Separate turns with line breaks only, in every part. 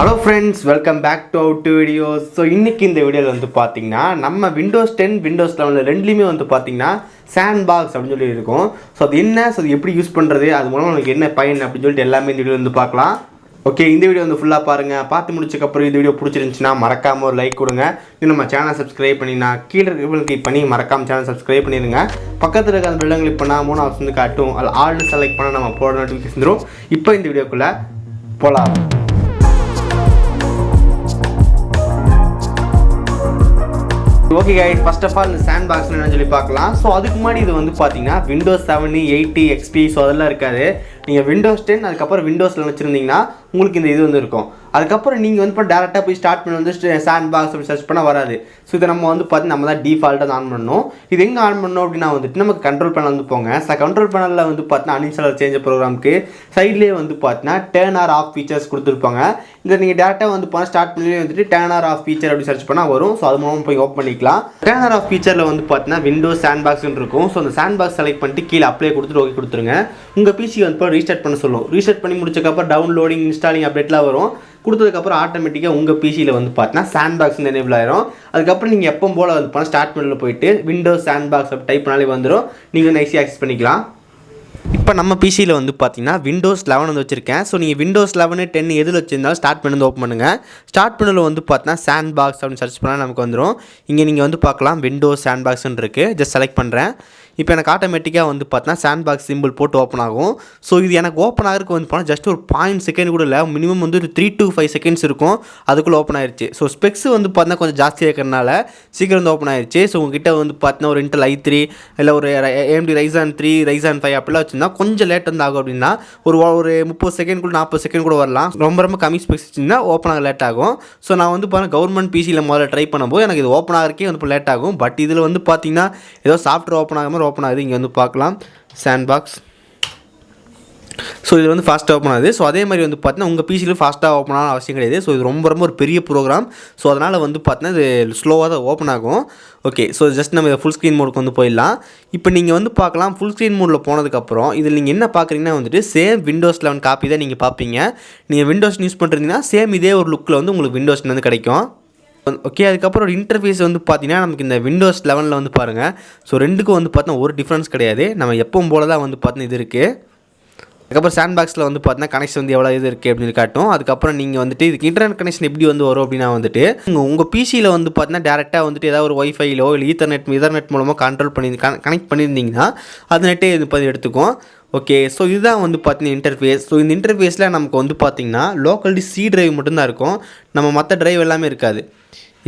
Hello friends, welcome back to our two videos. So இன்னைக்கு இந்த வீடியோல வந்து பாத்தீங்கன்னா நம்ம Windows 10 Windows 11 ரெண்டுலயுமே வந்து பாத்தீங்கன்னா Sandbox அப்படினு சொல்லி இருக்கும். சோ அது என்ன, சோ எப்படி யூஸ் பண்றது, அது மூலமா உங்களுக்கு என்ன பயன் அப்படினு சொல்லிட்டு எல்லாமே இந்த வீடியோல வந்து பார்க்கலாம். ஓகே, இந்த வீடியோ வந்து ஃபுல்லா பாருங்க. பார்த்து முடிச்சதுக்கு அப்புறம் இந்த வீடியோ பிடிச்சிருந்துச்சுனா மறக்காம ஒரு லைக் கொடுங்க. இன்னும் நம்ம சேனலை சப்ஸ்கிரைப் பண்ணினா கீழ இருக்க கிளிக் பண்ணி மறக்காம சேனலை சப்ஸ்கிரைப் பண்ணிருங்க. பக்கத்துல இருக்க அந்த பெல் கிளிக் பண்ணா மூணு ஆப்ஷன் வந்து காட்டும். அதுல ஆல் செலக்ட் பண்ணா நம்ம போற நோட்டிஃபிகேஷன் வரும். இப்போ இந்த வீடியோக்குள்ள போலாம். Okay guys, first of all இந்த Sandbox என்னன்னு சொல்லி பார்க்கலாம். ஸோ அதுக்கு முன்னாடி இது வந்து பார்த்தீங்கன்னா Windows 7, 8, XP ஸோ அதெல்லாம் இருக்காது. நீங்கள் Windows 10 அதுக்கப்புறம் Windowsல வச்சுருந்தீங்கன்னா உங்களுக்கு இந்த இது வந்து இருக்கும். அதுக்கப்புறம் நீங்கள் வந்து இப்போ டேரெக்டாக போய் ஸ்டார்ட் பண்ணி வந்து Sandbox அப்படி சர்ச் பண்ணால் வராது. ஸோ இதை நம்ம வந்து பார்த்து நம்ம தான் டிஃபால்ட்டாக ஆன் பண்ணணும். இது எங்கே ஆன் பண்ணணும் அப்படின்னா வந்துட்டு நமக்கு கண்ட்ரோல் பேனல் வந்து போங்க. கண்ட்ரோல் பேனலில் வந்து பார்த்தீங்கன்னா அன்இன்ஸ்டால் சேஞ்ச் ப்ரோக்ராமுக்கு சைட்லேயே வந்து பார்த்தீங்கன்னா டர்ன் ஆர் ஆஃப் ஃபீச்சர்ஸ் கொடுத்துருப்பாங்க. இதை நீங்கள் டேரெக்டாக வந்து பார்த்தா ஸ்டார்ட் பண்ணி வந்துட்டு டர்ன் ஆர் ஆஃப் ஃபீச்சர் அப்படி சர்ச் பண்ணால் வரும். ஸோ அது மூலமாக போய் ஓப்பன் பண்ணிக்கலாம். டர்ன் ஆர் ஆஃப் ஃபீச்சரில் வந்து பார்த்தீங்கன்னா விண்டோஸ் சாண்ட்பாக்ஸ்னு இருக்கும். ஸோ அந்த சாண்ட்பாக்ஸ் செலக்ட் பண்ணிட்டு கீழே அப்ளை கொடுத்துட்டு ஓகே கொடுத்துருங்க. உங்கள் பிசி வந்து ரீஸ்டார்ட் பண்ண சொல்லும். ரீஸ்டார்ட் பண்ணி முடிச்சக்கப்புறம் டவுன்லோடிங் இன்ஸ்டாலிங் அப்டேட்லாம் வரும். கொடுத்ததுக்கப்புறம் ஆட்டோமேட்டிக்காக உங்கள் பிசியில் வந்து பார்த்தீங்கன்னா சாண்ட்பாக்ஸ் எனேபிள் ஆயிரும். அதுக்கப்புறம் நீங்கள் எப்போ போல் வந்து பண்ணால் ஸ்டார்ட் மெனுவில் போயிட்டு விண்டோஸ் சாண்ட்பாக்ஸ் அப்படி டைப் பண்ணாலே வந்துடும். நீங்கள் வந்து ஈஸியாக ஆக்சஸ் பண்ணிக்கலாம். இப்போ நம்ம பிசியில் வந்து பார்த்தீங்கன்னா Windows 11 வந்து வச்சுருக்கேன். ஸோ நீங்கள் Windows 11, 10 எதில் வச்சுருந்தாலும் ஸ்டார்ட் பண்ணி ஓப்பன் பண்ணுங்கள். ஸ்டார்ட் பண்ணுல வந்து பார்த்தீங்கன்னா Sandbox அப்படின்னு சர்ச் பண்ணால் நமக்கு வந்துடும். இங்கே நீங்கள் வந்து பார்க்கலாம் Windows Sandboxன்னு இருக்குது. ஜஸ்ட் செலக்ட் பண்ணுறேன். இப்போ எனக்கு ஆட்டோமேட்டிக்காக வந்து பார்த்தீங்கன்னா Sandbox சிம்பிள் போட்டு ஓப்பன் ஆகும். ஸோ இது எனக்கு ஓப்பன் ஆகிறதுக்கு வந்து போனால் ஜஸ்ட் ஒரு 0.1 செகண்ட் கூட இல்லை, மினிமம் வந்து ஒரு 3 to 5 செகண்ட்ஸ் இருக்கும். அதுக்குள்ளே ஓப்பன் ஆயிடுச்சு. ஸோ ஸ்பெக்ஸ் வந்து பார்த்தீங்கன்னா கொஞ்சம் ஜாஸ்தியாக இருக்கிறனால சீக்கிரம் வந்து ஓப்பன் ஆயிடுச்சு. ஸோ உங்ககிட்ட வந்து பார்த்தீங்கன்னா ஒரு Intel i3 இல்லை ஒரு AMD Ryzen 3, Ryzen 5 அப்படிலாம் வச்சுருந்தா கொஞ்சம் லேட் வந்து ஆகும். அப்படின்னா ஒரு 30 செகண்ட் கூட 40 செகண்ட் கூட வரலாம். ரொம்ப கம்மி ஸ்பெக்ஸ் வச்சுருந்தா ஓப்பன் ஆக லேட் ஆகும். ஸோ நான் வந்து பார்த்தீங்கன்னா கவர்மெண்ட் பிசியில் முதல்ல ட்ரை பண்ணும்போது எனக்கு இது ஓப்பன் ஆகிறக்கே வந்து லேட் ஆகும். பட் இதில் வந்து பார்த்தீங்கன்னா ஏதோ சாஃப்ட்வேர் ஓப்பன் ஆகாமல் ஓப்பன் ஆகுது. இங்கே வந்து பார்க்கலாம் சாண்ட்பாக்ஸ். ஸோ இது வந்து ஃபாஸ்ட்டாக ஓப்பன் ஆகுது. ஸோ அதே மாதிரி வந்து பார்த்தீங்கன்னா உங்கள் பிசியில் ஃபாஸ்ட்டாக ஓப்பன் ஆக அவசியம் கிடையாது. ஸோ இது ரொம்ப ஒரு பெரிய ப்ரோக்ராம். ஸோ அதனால் வந்து பார்த்தீங்கன்னா இது ஸ்லோவாக தான் ஓப்பன் ஆகும். ஓகே, ஸோ ஜஸ்ட் நம்ம இதை ஃபுல் ஸ்க்ரீன் மோடுக்கு வந்து போயிடலாம். இப்போ நீங்கள் வந்து பார்க்கலாம் ஃபுல் ஸ்க்ரீன் மோடில் போனதுக்கப்புறம் இதில் நீங்கள் என்ன பார்க்குறீங்கன்னா வந்துட்டு சேம் Windows 11 காப்பி தான் நீங்கள் பார்ப்பீங்க. நீங்கள் Windows யூஸ் பண்ணுறீங்கன்னா சேம் இதே ஒரு லுக்கில் வந்து உங்களுக்கு Windows வந்து கிடைக்கும். ஓகே, அதுக்கப்புறம் ஒரு இன்டர்ஃபேஸ் வந்து பார்த்தீங்கன்னா நமக்கு இந்த Windows 11 வந்து பாருங்கள். ஸோ ரெண்டுக்கும் வந்து பார்த்தீங்கன்னா ஒரு டிஃப்ரென்ஸ் கிடையாது. நம்ம எப்பவும் போல தான் வந்து பார்த்தீங்கன்னா இது இருக்குது. அதுக்கப்புறம் சாண்ட்பாக்ஸில் வந்து பார்த்தீங்கன்னா கனெக்ஷன் வந்து எவ்வளோ இது இருக்குது அப்படின்னு காட்டும். அதுக்கப்புறம் நீங்கள் வந்துட்டு இதுக்கு இன்டர்நெட் கனெக்ஷன் எப்படி வந்து வரும் அப்படின்னா வந்துட்டு உங்கள் பிசியில் வந்து பார்த்தீங்கன்னா டேரெக்டாக வந்துட்டு ஏதாவது ஒரு ஒய்ஃபைலோ இல்லை ஈத்தர்நெட் மூலமாக கனெக்ட் பண்ணியிருந்தீங்கன்னா அது நெட்டே இது பார்த்து எடுத்துக்கும். ஓகே, ஸோ இதுதான் வந்து பார்த்தீங்கன்னா இன்டர்ஃபேஸ். ஸோ இந்த இன்டர்ஃபேஸில் நமக்கு வந்து பார்த்தீங்கன்னா லோக்கல் சி டிரைவ் மட்டும்தான் இருக்கும். நம்ம மற்ற டிரைவ் எல்லாமே இருக்காது.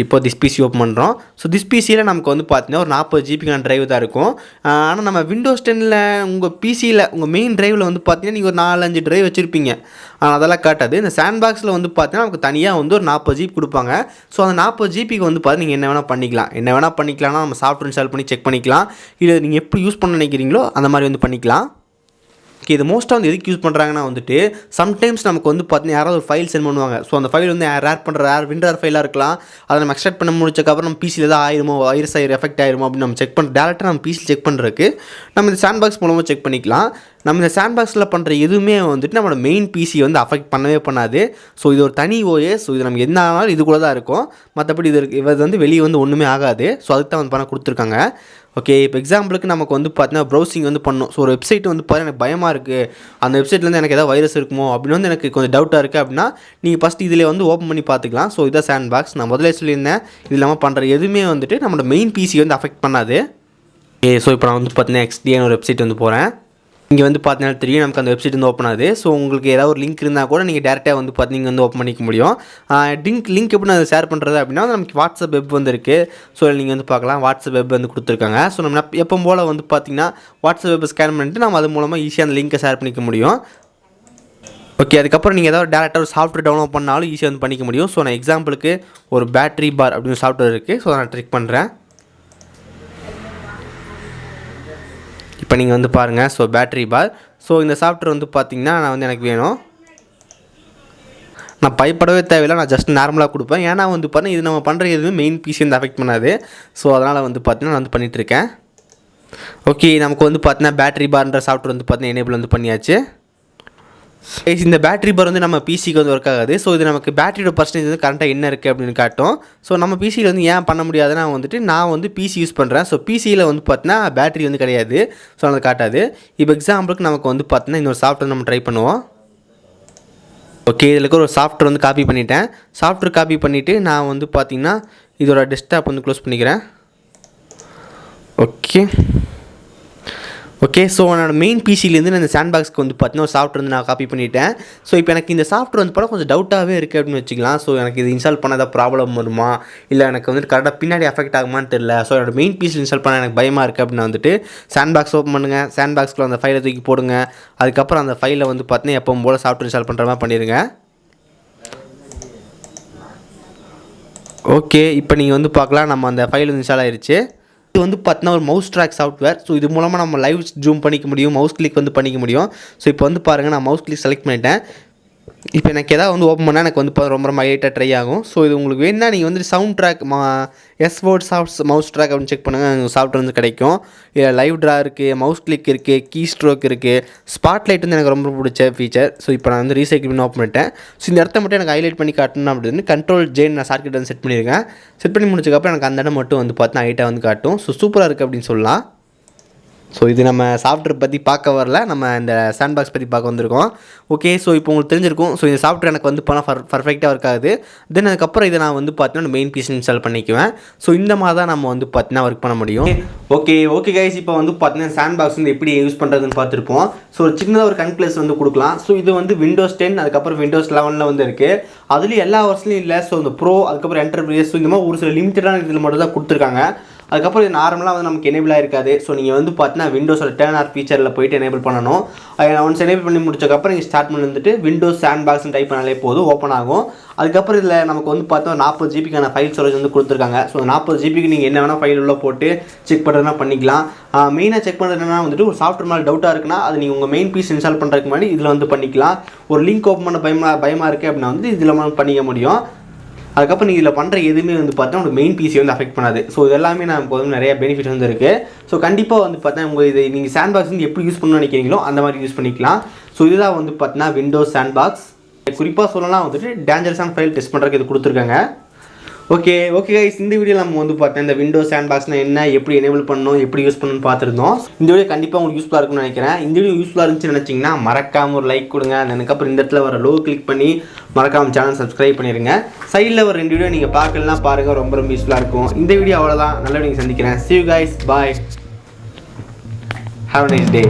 இப்போ திஸ் பிசி ஓப்பன் பண்ணுறோம். ஸோ திஸ் பிசியில் நமக்கு வந்து பார்த்தீங்கன்னா ஒரு 40 ஜிபிக்கான டிரைவ் தான் இருக்கும். ஆனால் நம்ம Windows 10ல் உங்கள் பிசியில் உங்கள் மெயின் டிரைவில் வந்து பார்த்தீங்கன்னா நீங்கள் ஒரு 4-5 டிரைவ் வச்சுருப்பீங்க. ஆனால் அதெல்லாம் காட்டாது. இந்த சாண்ட்பாக்ஸில் வந்து பார்த்தீங்கன்னா நமக்கு தனியாக வந்து ஒரு 40 ஜிபி கொடுப்பாங்க. ஸோ அந்த 40 ஜிபிக்கு வந்து பார்த்தீங்கன்னா நீங்கள் என்ன வேணால் பண்ணிக்கலாம்னா நம்ம சாஃப்ட்வேர் இன்ஸ்டால் பண்ணி செக் பண்ணிக்கலாம். இல்லை நீங்கள் எப்படி யூஸ் பண்ண நினைக்கிறீங்களோ அந்த மாதிரி வந்து பண்ணிக்கலாம். ஓகே, இது மோஸ்ட்டாக வந்து எதுக்கு யூஸ் பண்ணுறாங்கன்னா வந்துட்டு சம்டைம்ஸ் நமக்கு வந்து பார்த்தீங்கன்னா யாராவது ஒரு ஃபைல் சென்ட் பண்ணுவாங்க. ஸோ அந்த ஃபைல் வந்து விண்டர் ஃபைலாக இருக்கலாம். அதை நம்ம எக்ஸ்ட்ராக்ட் பண்ண முடிச்சக்கப்புறம் நம்ம பிசியில் ஏதாவது ஆயிருமோ வைரஸ் எஃபெக்ட் ஆயிருமோ அப்படின்னு நம்ம செக் பண்ண டேரெக்டாக நம்ம பிசியில் செக் பண்ணுறதுக்கு நம்ம இந்த சாண்ட்பாக்ஸ் மூலமாக செக் பண்ணிக்கலாம். நம்ம இந்த சாண்ட்பாக்ஸில் பண்ணுற எதுவுமே வந்துட்டு நம்மளோட மெயின் பிசி வந்து அஃபெக்ட் பண்ணவே பண்ணாது. ஸோ இது ஒரு தனி ஓஎஸ். ஸோ இது நமக்கு என்ன ஆனாலும் இது கூட தான் இருக்கும். மற்றபடி இது வந்து வெளியே வந்து ஒன்றுமே ஆகாது. ஸோ அதுக்கு தான் வந்து பண்ண கொடுத்துருக்காங்க. ஓகே, இப்போ எக்ஸாம்பிளுக்கு நமக்கு வந்து பார்த்தீங்கன்னா ப்ரௌசிங் வந்து பண்ணணும். ஸோ ஒரு வெப்சைட் வந்து பார்த்தீங்கன்னா எனக்கு பயமாக இருக்குது, அந்த வெப்சைட்லேருந்து எனக்கு ஏதாவது வைரஸ் இருக்குமோ அப்படின்னு வந்து எனக்கு கொஞ்சம் டவுட்டாக இருக்குது அப்படின்னா நீங்கள் ஃபஸ்ட்டு இதில் வந்து ஓப்பன் பண்ணி பார்த்துக்கலாம். ஸோ இதான் சாண்ட்பாக்ஸ். நான் முதல்ல சொல்லியிருந்தேன் இது இல்லாமல் பண்ணுற எதுவுமே வந்துட்டு நம்மளோட மெயின் பிசி வந்து அஃபெக்ட் பண்ணாது. ஓகே, ஸோ இப்போ நான் வந்து பார்த்தீங்கன்னா XDN ஒரு வெப்சைட் வந்து போகிறேன். இங்கே வந்து பார்த்தீங்கன்னா தெரியும் நமக்கு அந்த வெப்சைட் வந்து ஓப்பன் ஆகுது. ஸோ உங்களுக்கு ஏதாவது ஒரு லிங்க் இருந்தால் கூட நீங்கள் டேரெக்டாக வந்து பார்த்தீங்கன்னா வந்து ஓப்பன் பண்ணிக்க முடியும். லிங்க் எப்படி நான் ஷேர் பண்ணுறது அப்படின்னா நமக்கு வாட்ஸ்அப் வெப் வந்து இருக்குது. ஸோ நீங்கள் வந்து பார்க்கலாம் வாட்ஸ்அப் வெப் வந்து கொடுத்துருக்காங்க. ஸோ நம்ம எப்போ போல் வந்து பார்த்தீங்கன்னா வாட்ஸ்அப் வெப் ஸ்கேன் பண்ணிட்டு நம்ம அது மூலமாக ஈஸியாக அந்த லிங்கை ஷேர் பண்ணிக்க முடியும். ஓகே, அதுக்கப்புறம் நீங்கள் ஏதாவது டேரெக்டாக ஒரு சாஃப்ட்வேர் டவுன்லோட் பண்ணாலும் ஈஸியாக வந்து பண்ணிக்க முடியும். ஸோ நான் எக்ஸாம்பிளுக்கு ஒரு பேட்டரி பார் அப்படின்னு சாஃப்ட்வேர் இருக்குது. ஸோ நான் ட்ரிக் பண்ணுறேன். இப்போ நீங்கள் வந்து பாருங்கள். ஸோ பேட்டரி பார். ஸோ இந்த சாஃப்ட்வேர் வந்து பார்த்தீங்கன்னா எனக்கு வேணும். நான் பயப்படவே தேவையில்லை, நான் ஜஸ்ட் நார்மலாக கொடுப்பேன். ஏன்னா வந்து பார்த்தீங்கன்னா இது நம்ம பண்ணுற எதுவுமே மெயின் பிசி வந்து அஃபெக்ட் பண்ணாது. ஸோ அதனால் வந்து பார்த்தீங்கன்னா நான் வந்து பண்ணிகிட்ருக்கேன். ஓகே, நமக்கு வந்து பார்த்தீங்கன்னா பேட்டரி பார்ன்ற சாஃப்ட்வேர் வந்து பார்த்தீங்கன்னா எனேபிள் வந்து பண்ணியாச்சு. இந்த பேட்டரி பார் வந்து நம்ம பிசிக்கு வந்து ஒர்க் ஆகாது. ஸோ இது நமக்கு பேட்டரியோட பர்சன்டேஜ் வந்து கரெக்டாக என்ன இருக்குது அப்படின்னு காட்டும். ஸோ நம்ம பிசியில் வந்து ஏன் பண்ண முடியாதுன்னா வந்துட்டு நான் வந்து பிசி யூஸ் பண்ணுறேன். ஸோ பிசியில் வந்து பார்த்தீங்கன்னா பேட்டரி வந்து கிடையாது. ஸோ அது காட்டாது. இப்போ எக்ஸாம்பிளுக்கு நமக்கு வந்து பார்த்தீங்கன்னா இன்னொரு சாஃப்ட்வேர் நம்ம ட்ரை பண்ணுவோம். ஓகே, இதில் இருக்கிற ஒரு சாஃப்ட்வேர் வந்து காப்பி பண்ணிட்டேன். சாஃப்ட்வேர் காப்பி பண்ணிவிட்டு நான் வந்து பார்த்தீங்கன்னா இதோட டெஸ்க்டாப் வந்து க்ளோஸ் பண்ணிக்கிறேன். ஓகே ஸோ என்னோட மெயின் பிசிலேருந்து நான் இந்த சாண்ட்பாக்ஸ்க்கு வந்து பார்த்தீங்கன்னா ஒரு சாஃப்ட்வேர் வந்து நான் காப்பி பண்ணிட்டேன். ஸோ இப்போ எனக்கு இந்த சாஃப்ட்வேர் வந்து பார்த்தா கொஞ்சம் டவுட்டாகவே இருக்குது அப்படின்னு வச்சுக்கலாம். ஸோ எனக்கு இது இன்ஸ்டால் பண்ண ஏதாவது ப்ராப்ளம் வருமா, இல்லை எனக்கு வந்துட்டு கரெக்டாக பின்னாடி அஃபெக்ட் ஆகுமான்னு தெரியல. ஸோ என்னோட மெயின் பிசியில் இன்ஸ்டால் பண்ண எனக்கு பயமாக இருக்குது அப்படின்னு வந்துட்டு சாண்ட்பாக்ஸ் ஓப்பன் பண்ணுங்கள். சாண்ட்பாக்ஸில் அந்த ஃபைலை தூக்கி போடுங்க. அதுக்கப்புறம் அந்த ஃபைலை வந்து பார்த்தீங்கன்னா எப்பவும் போல் சாஃப்ட்வேர் இன்ஸ்டால் பண்ணுற மாதிரி பண்ணிடுங்க. ஓகே, இப்போ நீங்கள் வந்து பார்க்கலாம் நம்ம அந்த ஃபைல் வந்து இன்ஸ்டால் ஆயிடுச்சு. இது வந்து பார்த்தீங்கன்னா ஒரு மவுஸ் ட்ராக் சாஃப்ட்வேர். ஸோ இது மூலமாக நம்ம லைவ் ஜூம் பண்ணிக்க முடியும், மவுஸ் கிளிக் வந்து பண்ணிக்க முடியும். ஸோ இப்போ வந்து பாருங்கள், நான் மவுஸ் கிளிக் செலக்ட் பண்ணிட்டேன். இப்போ எனக்கு எதாவது வந்து ஓப்பன் பண்ணால் எனக்கு வந்து ரொம்ப ஹைலைட்டாக ட்ரை ஆகும். ஸோ இது உங்களுக்கு வேணுன்னா நீங்கள் வந்து சவுண்ட் ட்ராக் எஸ்வோர்ட் சாஃப்ட் மவுஸ் ட்ராக் அப்படின்னு செக் பண்ணுங்கள், சாஃப்ட்வேர் வந்து கிடைக்கும். இதில் லைவ் ட்ரா இருக்குது, மவுஸ் கிளிக் இருக்குது, கீ ஸ்ட்ரோக் இருக்குது, ஸ்பாட்லைட் வந்து எனக்கு ரொம்ப பிடிச்ச ஃபீச்சர். ஸோ இப்போ நான் வந்து ரீசைக்கிள் பண்ணி ஓப்பன் பண்ணிட்டேன். ஸோ இந்த இடத்த மட்டும் எனக்கு ஹைலைட் பண்ணி காட்டணும் அப்படின்னு Ctrl+J நான் ஷார்ட்கட் வந்து செட் பண்ணியிருக்கேன். செட் பண்ணி முடிச்சதுக்கப்புறம் எனக்கு அந்த இடம் மட்டும் வந்து பார்த்தீங்கன்னா ஹைட்டாக வந்து காட்டும். ஸோ சூப்பராக இருக்குது அப்படின்னு சொல்லலாம். ஸோ இது நம்ம சாஃப்ட்வேர் பற்றி பார்க்க வரல, நம்ம இந்த சாண்ட்பாக்ஸ் பற்றி பார்க்க வந்திருக்கோம். ஓகே, ஸோ இப்போ உங்களுக்கு தெரிஞ்சிருக்கும். ஸோ இந்த சாஃப்ட்வேர் எனக்கு வந்து பண்ணால் பர்ஃபெக்டாக இருக்காது. தென் அதுக்கப்புறம் இதை நான் வந்து பார்த்தீங்கன்னா மெயின் பிசி இன்ஸ்டால் பண்ணிக்குவேன். ஸோ இந்த மாதிரி தான் நம்ம வந்து பார்த்தீங்கன்னா ஒர்க் பண்ண முடியும். ஓகே கைஸ், இப்போ வந்து பார்த்தீங்கன்னா சாண்ட்பாக்ஸ் வந்து எப்படி யூஸ் பண்ணுறதுன்னு பார்த்துருப்போம். ஸோ ஒரு சின்னதாக ஒரு கன்க்ளூஸ் வந்து கொடுக்கலாம். ஸோ இது வந்து Windows 10 அதுக்கப்புறம் Windows 11 வந்து இருக்குது. அதுலேயும் எல்லா வருஷத்துலையும் இல்லை. ஸோ இந்த ப்ரோ அதுக்கப்புறம் என்டர்பிரைஸ் ஸோ இந்த மாதிரி ஒரு சில லிமிட்டடான இதில் மட்டும் தான் கொடுத்துருக்காங்க. அதுக்கப்புறம் இது நார்மலாக வந்து நமக்கு எனேபிள் ஆகிருக்காது. ஸோ நீங்கள் வந்து பார்த்தீங்கன்னா விண்டோஸோட டர்ன் ஆர் ஃபீச்சரில் போய்ட்டு எனேபிள் பண்ணணும். ஒன்ஸ் எனேபிள் பண்ணி முடிச்சதுக்கப்புறம் நீங்கள் ஸ்டார்ட் பண்ணி வந்துட்டு விண்டோஸ் சாண்ட்பாக்ஸ்னு டைப் பண்ணாலே போதும், ஓப்பன் ஆகும். அதுக்கப்புறம் இதில் நமக்கு வந்து பார்த்தா 40 ஜிபிக்கான ஃபைல் ஸ்டோரேஜ் வந்து கொடுத்துருக்காங்க. ஸோ 40 ஜிபிக்கு நீங்கள் என்ன வேணால் ஃபைல் உள்ள போட்டு செக் பண்ணுறதுனா பண்ணிக்கலாம். மெயினாக செக் பண்ணுறதுனா வந்துட்டு ஒரு சாஃப்ட்வேர் மேலே டவுட்டாக இருக்குன்னா அது நீங்கள் உங்கள் மெயின் பீஸ் இன்ஸ்டால் பண்ணுறதுக்கு முன்னாடி இதில் வந்து பண்ணிக்கலாம். ஒரு லிங்க் ஓப்பன் பண்ண பயமாக இருக்குது அப்படின்னா வந்து இதில் பண்ணிக்க முடியும். அதுக்கப்புறம் நீங்கள் இதில் பண்ணுற எதுவுமே வந்து பார்த்தா உங்களுக்கு மெயின் பிசி வந்து அஃபெக்ட் பண்ணாது. ஸோ இது எல்லாமே நமக்கு வந்து நிறைய பெனிஃபிட் வந்து இருக்குது. ஸோ கண்டிப்பாக வந்து பார்த்தா உங்கள் இது நீங்கள் சாண்ட்பாக்ஸ் வந்து எப்படி யூஸ் பண்ணணும்னு நினைக்கிறீங்களோ அந்த மாதிரி யூஸ் பண்ணிக்கலாம். ஸோ இதுதான் வந்து பார்த்தீங்கன்னா விண்டோஸ் சாண்ட்பாக்ஸ். குறிப்பாக சொல்லலாம் வந்துட்டு டேஞ்சரஸான ஃபைல் டெஸ்ட் பண்ணுறதுக்கு இது கொடுத்துருக்காங்க. ஓகே கைஸ், இந்த வீடியோ நம்ம வந்து பார்த்தேன் இந்த விண்டோஸ் சாண்ட்பாக்ஸ்னா என்ன, எப்படி எனேபிள் பண்ணணும், எப்படி யூஸ் பண்ணணும்னு பார்த்துருந்தோம். இந்த வீடியோ கண்டிப்பாக உங்களுக்கு யூஸ்ஃபுல்லாக இருக்கும்னு நினைக்கிறேன். இந்த வீடியோ யூஸ்ஃபுல்லாக இருந்துச்சுன்னு நினச்சிங்கன்னா மறக்காமல் ஒரு லைக் கொடுங்க. அதுக்கப்புறம் இந்த இடத்துல வர லோ கிளிக் பண்ணி மறக்காமல் சேனல் சப்ஸ்கிரைப் பண்ணிடுங்க. சைடில் ஒரு 2 வீடியோ நீங்கள் பார்க்கலாம் பாருங்கள், ரொம்ப யூஸ்ஃபுல்லாக இருக்கும். இந்த வீடியோ அவ்வளோதான். நல்ல வீடியோ சந்திக்கிறேன். See you guys, bye, have a nice day.